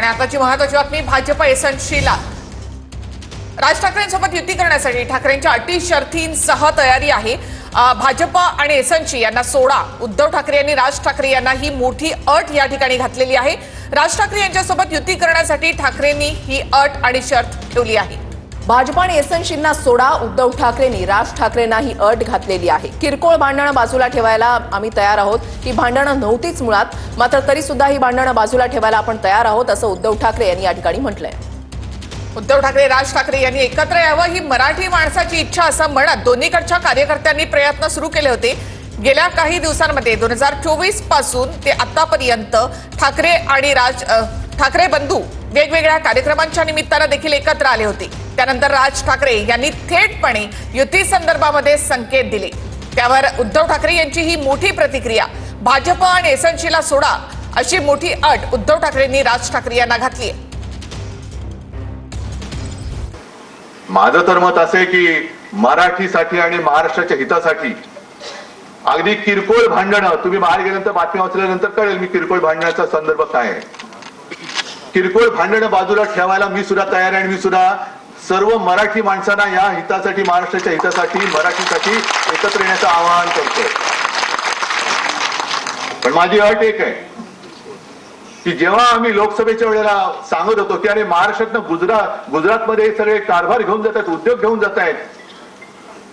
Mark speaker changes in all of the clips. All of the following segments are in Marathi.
Speaker 1: आणि आताची महत्त्वाची बातमी, भाजप एसएनसीला राज ठाकरेंसोबत युती करण्यासाठी ठाकरेंच्या अटी शर्थींसह तयारी आहे। भाजप आणि एसएनसी यांना सोडा, उद्धव ठाकरे यांनी राज ठाकरे यांना ही मोठी अट या ठिकाणी घातलेली आहे। राज ठाकरे यांच्यासोबत युती करण्यासाठी ठाकरेंनी ही अट आणि शर्त ठेवली आहे।
Speaker 2: भाजप आणि एसएनसींना सोडा, उद्धव ठाकरेंनी राज ठाकरेंना ही अट घातलेली आहे। किरकोळ भांडणं बाजूला ठेवायला आम्ही तयार आहोत। ही भांडणं नव्हतीच मुळात, मात्र तरी सुद्धा ही भांडणं बाजूला ठेवायला आपण तयार आहोत, असं उद्धव ठाकरे यांनी या ठिकाणी म्हटलंय।
Speaker 1: उद्धव ठाकरे राज ठाकरे यांनी एकत्र यावं ही मराठी माणसाची इच्छा असं म्हणत दोन्हीकडच्या कार्यकर्त्यांनी प्रयत्न सुरू केले होते। गेल्या काही दिवसांमध्ये 2024 पासून ते आतापर्यंत ठाकरे आणि ठाकरे बंधू वेगवेगळ्या कार्यक्रमांच्या निमित्तानं देखील एकत्र आले होते। त्यानंतर राज ठाकरे यांनी थेटपणे युती संदर्भामध्ये संकेत दिले। त्यावर उद्धव ठाकरे यांची ही मोठी प्रतिक्रिया, भाजप आणि एसएनसीला सोडा अशी मोठी अट उद्धव ठाकरेंनी राज ठाकरे यांना घातली आहे।
Speaker 3: माझं तर मत असे की मराठीसाठी आणि महाराष्ट्राच्या हितासाठी अगदी किरकोळ भांडणं, तुम्ही बाहेर गेल्यानंतर बातमी वाचल्यानंतर कळेल मी किरकोळ भांडणाचा संदर्भ काय आहे। किरकोळ भांडणं बाजूला ठेवायला मी सुद्धा तयार आहे आणि मी सुद्धा सर्व मराठी माणसांना या हितासाठी, महाराष्ट्राच्या हितासाठी, मराठीसाठी एकत्र येण्याचं आवाहन करतोय। पण माझी अट एक आहे की जेव्हा आम्ही लोकसभेच्या वेळेला सांगत होतो की अरे महाराष्ट्रातनं गुजरातमध्ये सगळे कारभार घेऊन जात आहेत, उद्योग घेऊन जात आहेत,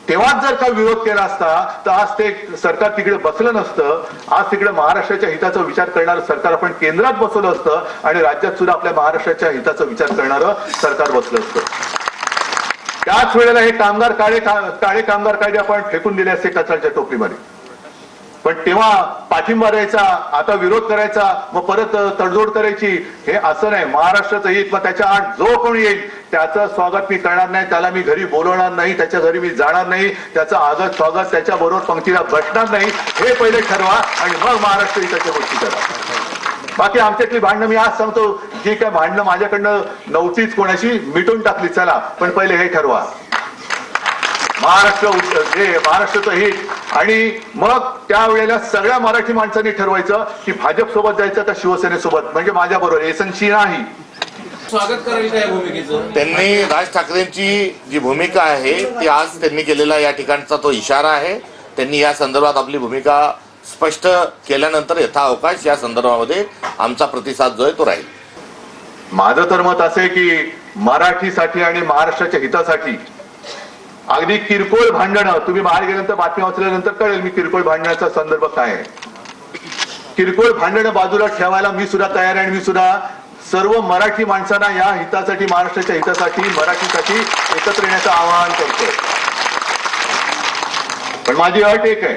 Speaker 3: तेव्हाच जर का विरोध केला असता तर आज ते सरकार तिकडे बसलं नसतं। आज तिकडे महाराष्ट्राच्या हिताचा विचार करणारं सरकार आपण केंद्रात बसवलं असतं आणि राज्यात सुद्धा आपल्या महाराष्ट्राच्या हिताचा विचार करणारं सरकार बसलं असतं। त्याच वेळेला हे काळे कामगार कायदे आपण फेकून दिले असते कचऱ्याच्या टोपलीमध्ये। पण तेव्हा पाठिंबा द्यायचा, आता विरोध करायचा, मग परत तडजोड करायची, हे असं नाही। महाराष्ट्राचं हित, मग त्याच्या आड जो कोणी येईल त्याचं स्वागत मी करणार नाही, त्याला मी घरी बोलवणार नाही, त्याच्या घरी मी जाणार नाही, त्याचं आदर स्वागत, त्याच्या बरोबर पंक्तीला बसणार नाही, हे पहिले ठरवा आणि मग महाराष्ट्र हिताच्या गोष्टी करा। बाकी आमच्यातली भांडणं मी आज सांगतो, जी काय भांडणं माझ्याकडनं नव्हतीच कोणाशी, मिटून टाकली, चला, पण पहिले हे ठरवा महाराष्ट्राचं हित। आणि मग त्यावेळेला सगळ्या मराठी माणसांनी ठरवायचं की भाजप सोबत जायचं का शिवसेनेसोबत, म्हणजे माझ्या बरोबर एसएनसी नाही।
Speaker 4: स्वागत करायचं आहे भूमिकेचं।
Speaker 5: त्यांनी राज ठाकरेंची जी भूमिका आहे ती आज त्यांनी केलेला या ठिकाणचा तो इशारा आहे। त्यांनी या संदर्भात आपली भूमिका स्पष्ट केल्यानंतर यथाअवकाश या संदर्भामध्ये आमचा प्रतिसाद जो आहे तो राहील।
Speaker 3: माझं तर मत असे की मराठीसाठी आणि महाराष्ट्राच्या हितासाठी अगदी किरकोळ भांडणं, तुम्ही बाहेर गेल्यानंतर बातमी वाचल्यानंतर कळेल मी किरकोळ भांडणाचा संदर्भ काय आहे। किरकोळ भांडणं बाजूला ठेवायला मी सुद्धा तयार आहे आणि मी सुद्धा सर्व मराठी माणसांना या हितासाठी, महाराष्ट्राच्या हितासाठी, मराठीसाठी एकत्र येण्याचं आवाहन करतोय। पण माझी अट एक आहे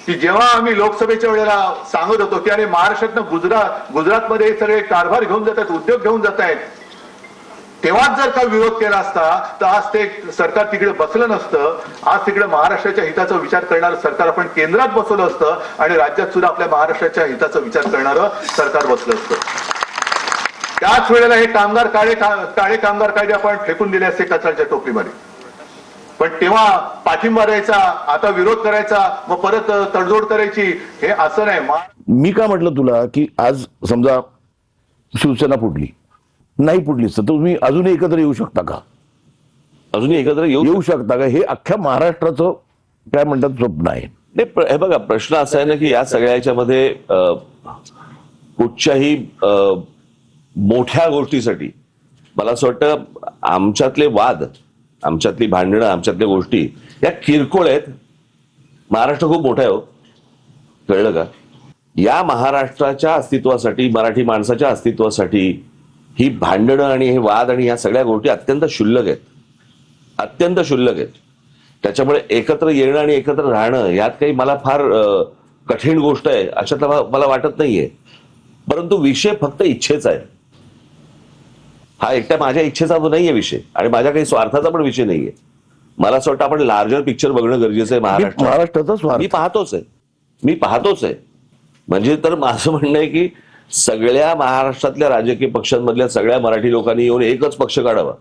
Speaker 3: की जेव्हा आम्ही लोकसभेच्या वेळेला सांगत होतो की अरे महाराष्ट्रातनं गुजरातमध्ये सगळे कारभार घेऊन जात आहेत, उद्योग घेऊन जात आहेत, तेव्हाच जर का विरोध केला असता तर आज ते सरकार तिकडे बसलं नसतं। आज तिकडे महाराष्ट्राच्या हिताचा विचार करणारं सरकार आपण केंद्रात बसवलं असतं आणि राज्यात सुद्धा आपल्या महाराष्ट्राच्या हिताचा विचार करणारं सरकार बसलं असतं। त्याच वेळेला हे काळे कामगार कायदे आपण फेकून दिले असते कचऱ्याच्या टोपलीमध्ये। पण तेव्हा पाठिंबा द्यायचा, आता विरोध करायचा, मग परत तडजोड करायची, हे असं नाही।
Speaker 6: मी का म्हटलं तुला की आज समजा शिवसेना फुटली नाही, पुढलीच तर तुम्ही अजूनही एकत्र येऊ शकता का?
Speaker 7: अजूनही एकत्र येऊ
Speaker 6: शकता का? हे अख्ख्या महाराष्ट्राचं काय म्हणतात स्वप्न आहे।
Speaker 7: हे बघा, प्रश्न असा आहे ना की या सगळ्याच्यामध्ये कुठच्याही मोठ्या गोष्टीसाठी मला असं वाटतं आमच्यातले वाद, आमच्यातली भांडणं, आमच्यातल्या गोष्टी या किरकोळ आहेत। महाराष्ट्र खूप मोठा आहे हो, कळलं का? या महाराष्ट्राच्या अस्तित्वासाठी, मराठी माणसाच्या अस्तित्वासाठी ही भांडणं आणि हे वाद आणि ह्या सगळ्या गोष्टी अत्यंत क्षुल्लक आहेत, अत्यंत क्षुल्लक आहेत। त्याच्यामुळे एकत्र येणं आणि एकत्र राहणं यात काही मला फार कठीण गोष्ट आहे अशातला मला वाटत नाहीये। परंतु विषय फक्त इच्छेचा आहे, हा एकट्या माझ्या इच्छेचा नाहीये विषय आणि माझ्या काही स्वार्थाचा पण विषय नाहीये। मला असं वाटतं आपण लार्जर पिक्चर बघणं गरजेचं आहे।
Speaker 6: महाराष्ट्राचा स्वार्थ
Speaker 7: मी पाहतोच आहे म्हणजे तर माझं म्हणणं आहे की सगळ्या महाराष्ट्रातल्या राजकीय पक्षांमधल्या सगळ्या मराठी लोकांनी येऊन एकच पक्ष काढावा।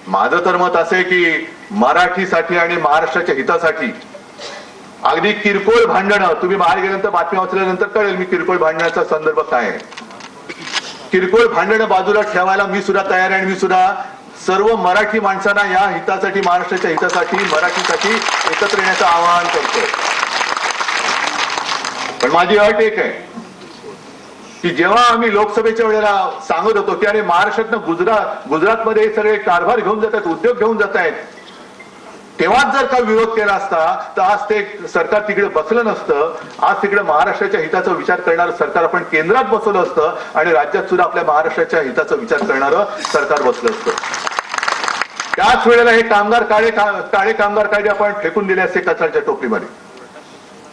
Speaker 3: माझं तर मत असे की मराठीसाठी आणि महाराष्ट्राच्या हितासाठी अगदी किरकोळ भांडणं, तुम्ही बाहेर गेल्यानंतर बातमी वाचल्यानंतर कळेल मी किरकोळ भांडणाचा संदर्भ काय आहे। किरकोळ भांडणं बाजूला ठेवायला मी सुद्धा तयार आहे आणि मी सुद्धा सर्व मराठी माणसांना या हितासाठी, महाराष्ट्राच्या हितासाठी, मराठीसाठी एकत्र येण्याचं आवाहन करतोय. पण माझी अट एक आहे की जेव्हा आम्ही लोकसभेच्या वेळेला सांगत होतो की अरे महाराष्ट्रातनं गुजरातमध्ये हे सगळे कारभार घेऊन जात आहेत, उद्योग घेऊन जात आहेत, तेव्हाच जर का विरोध केला असता तर आज ते सरकार तिकडे बसलं नसतं. आज तिकडे महाराष्ट्राच्या हिताचा विचार करणारं सरकार आपण केंद्रात बसवलं असतं आणि राज्यात सुद्धा आपल्या महाराष्ट्राच्या हिताचा विचार करणारं सरकार बसलं असतं. त्याच वेळेला हे काळे कामगार कायदे आपण फेकून दिले असते कचऱ्याच्या टोपलीमध्ये.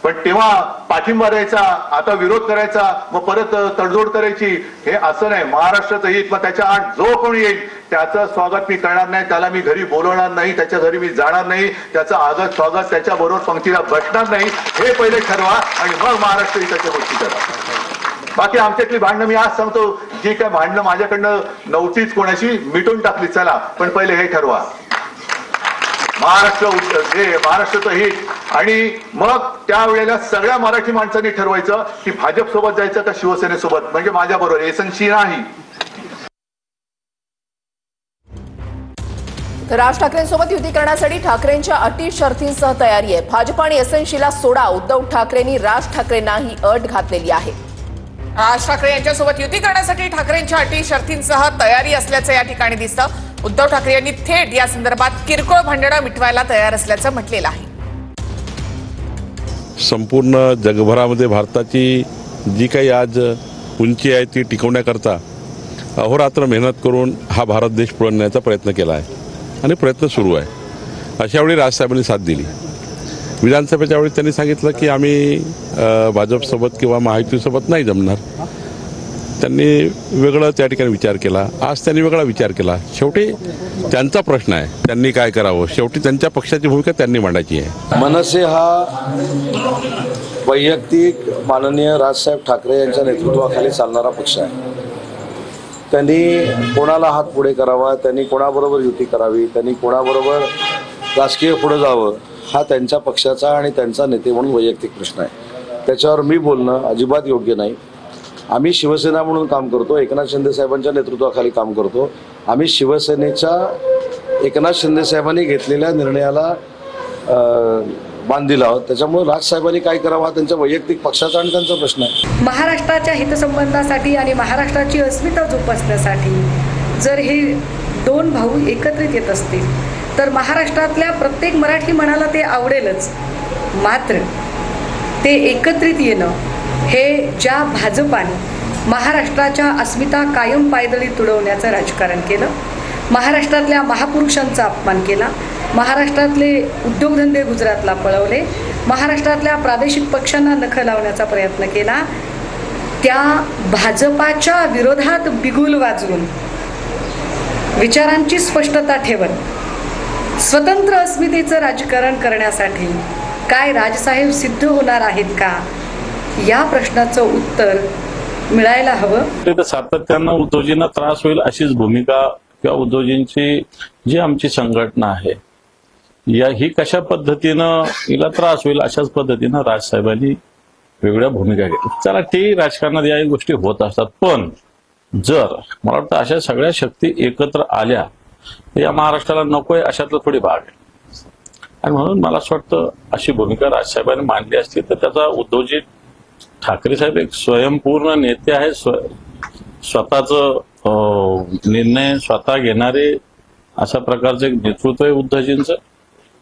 Speaker 3: पण तेव्हा पाठिंबा द्यायचा, आता विरोध करायचा, मग परत तडजोड करायची, हे असं नाही. महाराष्ट्राचं हित, मग त्याच्या आड जो कोणी येईल त्याचं स्वागत मी करणार नाही, त्याला मी घरी बोलवणार नाही, त्याच्या घरी मी जाणार नाही, त्याचं आगत स्वागत त्याच्या बरोबर पंक्तीला बसणार नाही, हे पहिले ठरवा आणि मग महाराष्ट्र हिताच्या गोष्टी करा. बाकी आमच्यातली भांडणं मी आज सांगतो, जी काय भांडणं माझ्याकडनं नव्हतीच कोणाशी, मिटून टाकली, चला, पण पहिले हे ठरवा महाराष्ट्राचं हित. आणि मग त्यावेळेला सगळ्या मराठी माणसांनी ठरवायचं की भाजप सोबत जायचं का शिवसेनेसोबत, म्हणजे माझ्या बरोबर एसएनसी नाही.
Speaker 2: राज ठाकरेंसोबत युती करण्यासाठी ठाकरेंच्या अटी शर्तींसह तयारी आहे. भाजप आणि एसएनसीला सोडा, उद्धव ठाकरेंनी राज ठाकरेंना ही अट घातलेली आहे.
Speaker 1: राज ठाकरे यांच्यासोबत युती करण्यासाठी ठाकरेंच्या अटी शर्तींसह तयारी असल्याचं या ठिकाणी दिसतं. उद्धव ठाकरे यांनी थेट या संदर्भात किरकोळ भांडणं मिटवायला तयार असल्याचं म्हटलेलं आहे.
Speaker 8: संपूर्ण जगभरामध्ये भारताची जी काही आज उंची आहे ती टिकवण्याकरता अहोरात्र मेहनत करून हा भारत देश पुढे नेण्याचा प्रयत्न केला आहे आणि प्रयत्न सुरू आहे. अशावेळी राजसाहेबांनी साथ दिली. विधानसभेच्या वेळी त्यांनी सांगितलं की आम्ही भाजपसोबत किंवा महायुतीसोबत नाही जमणार. त्यांनी वेगळं त्या ठिकाणी विचार केला, आज त्यांनी वेगळा विचार केला. शेवटी त्यांचा प्रश्न आहे, त्यांनी काय करावं, शेवटी त्यांच्या पक्षाची भूमिका त्यांनी मांडायची आहे.
Speaker 9: मनसे हा वैयक्तिक माननीय राजसाहेब ठाकरे यांच्या नेतृत्वाखाली चालणारा पक्ष आहे. त्यांनी कोणाला हात पुढे करावा, त्यांनी कोणाबरोबर युती करावी, त्यांनी कोणाबरोबर राजकीय पुढे जावं, हा त्यांच्या पक्षाचा आणि त्यांचा नेते म्हणून वैयक्तिक प्रश्न आहे. त्याच्यावर मी बोलणं अजिबात योग्य नाही. आम्ही शिवसेना म्हणून काम करतो, एकनाथ शिंदे साहेबांच्या नेतृत्वाखाली काम करतो. आम्ही शिवसेनेच्या एकनाथ शिंदे साहेबांनी घेतलेल्या निर्णयाला मान दिला आहोत. त्याच्यामुळे राजसाहेबांनी काय करावं हा त्यांच्या वैयक्तिक पक्षाचा आणि त्यांचा प्रश्न आहे.
Speaker 10: महाराष्ट्राच्या हितसंबंधासाठी आणि महाराष्ट्राची अस्मिता जोपासण्यासाठी जर हे दोन भाऊ एकत्रित येत असतील तर महाराष्ट्रातल्या प्रत्येक मराठी मनाला ते आवडेलच. मात्र ते एकत्रित येणं हे ज्या भाजपाने महाराष्ट्राच्या अस्मिता कायम पायदळी तुडवण्याचं राजकारण केलं, महाराष्ट्रातल्या महापुरुषांचा अपमान केला, महाराष्ट्रातले उद्योगधंदे गुजरातला पळवले, महाराष्ट्रातल्या प्रादेशिक पक्षांना नख लावण्याचा प्रयत्न केला, त्या भाजपाच्या विरोधात बिगुल वाजवून विचारांची स्पष्टता ठेवत स्वतंत्र अस्मितेचं राजकारण करण्यासाठी काय राजसाहेब सिद्ध होणार आहेत का, या प्रश्नाचं उत्तर मिळायला हवं.
Speaker 11: सातत्यानं उद्धवजींना त्रास होईल अशीच भूमिका किंवा उद्धवजींची जी आमची संघटना आहे ही कशा पद्धतीनं हिला त्रास होईल अशाच पद्धतीनं राजसाहेबांनी वेगळ्या भूमिका घेतल्या. चला ठीक, राजकारणात या गोष्टी होत असतात, पण जर मला वाटतं अशा सगळ्या शक्ती एकत्र आल्या तर या महाराष्ट्राला नकोय अशातलं थोडी भाग आहे. आणि म्हणून मला असं वाटतं अशी भूमिका राजसाहेबांनी मांडली असती तर त्याचा उद्धवजी ठाकरे साहेब एक स्वयंपूर्ण नेते आहे, स्वतःच निर्णय स्वतः घेणारे अशा प्रकारचं एक नेतृत्व आहे उद्धवजींचं.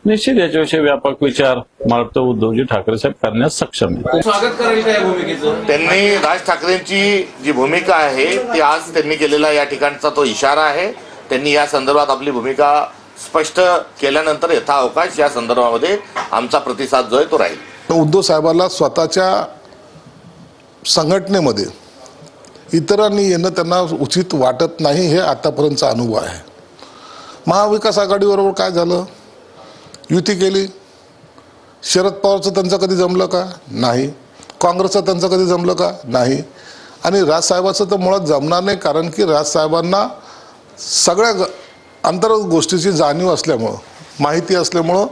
Speaker 11: निश्चित याच्याविषयी व्यापक विचार मला वाटतं उद्धवजी ठाकरे साहेब करण्यास सक्षम आहे.
Speaker 4: स्वागत करायला काय भूमिकेचं
Speaker 5: त्यांनी राज ठाकरेंची जी भूमिका आहे ती आज त्यांनी केलेला या ठिकाणचा तो इशारा आहे. त्यांनी या संदर्भात आपली भूमिका स्पष्ट केल्यानंतर यथाअवकाश या संदर्भामध्ये आमचा प्रतिसाद जो आहे तो राहील.
Speaker 12: उद्धव साहेबांना स्वतःच्या संघटनेमध्ये इतरांनी येणं त्यांना उचित वाटत नाही, हे आतापर्यंतचा अनुभव आहे. महाविकास आघाडीबरोबर काय झालं, युती केली. शरद पवारचं त्यांचं कधी जमलं का, नाही. काँग्रेसचं त्यांचं कधी जमलं का, नाही. आणि राजसाहेबाचं तर मुळात जमणार नाही, कारण की राजसाहेबांना सगळ्या अंतर्गत गोष्टीची जाणीव असल्यामुळं, माहिती असल्यामुळं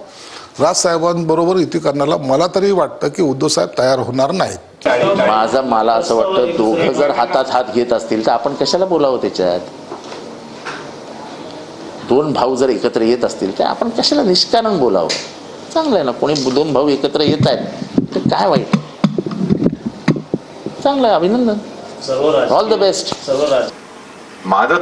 Speaker 12: राजसाहेबांबरोबर युती करण्याला मला तरी वाटतं की उद्धव साहेब तयार होणार नाहीत.
Speaker 13: मला असं वाटतं दोघं जर हातात हात घेत असतील तर आपण कशाला बोलावं त्याच्यात. दोन भाऊ जर एकत्र येत असतील तर आपण कशाला निष्कारण बोलावं. चांगलं आहे ना, कोणी दोन भाऊ एकत्र येत आहेत तर काय वाईट. चांगलं आहे, अभिनंदन, ऑल द बेस्ट.
Speaker 3: माझं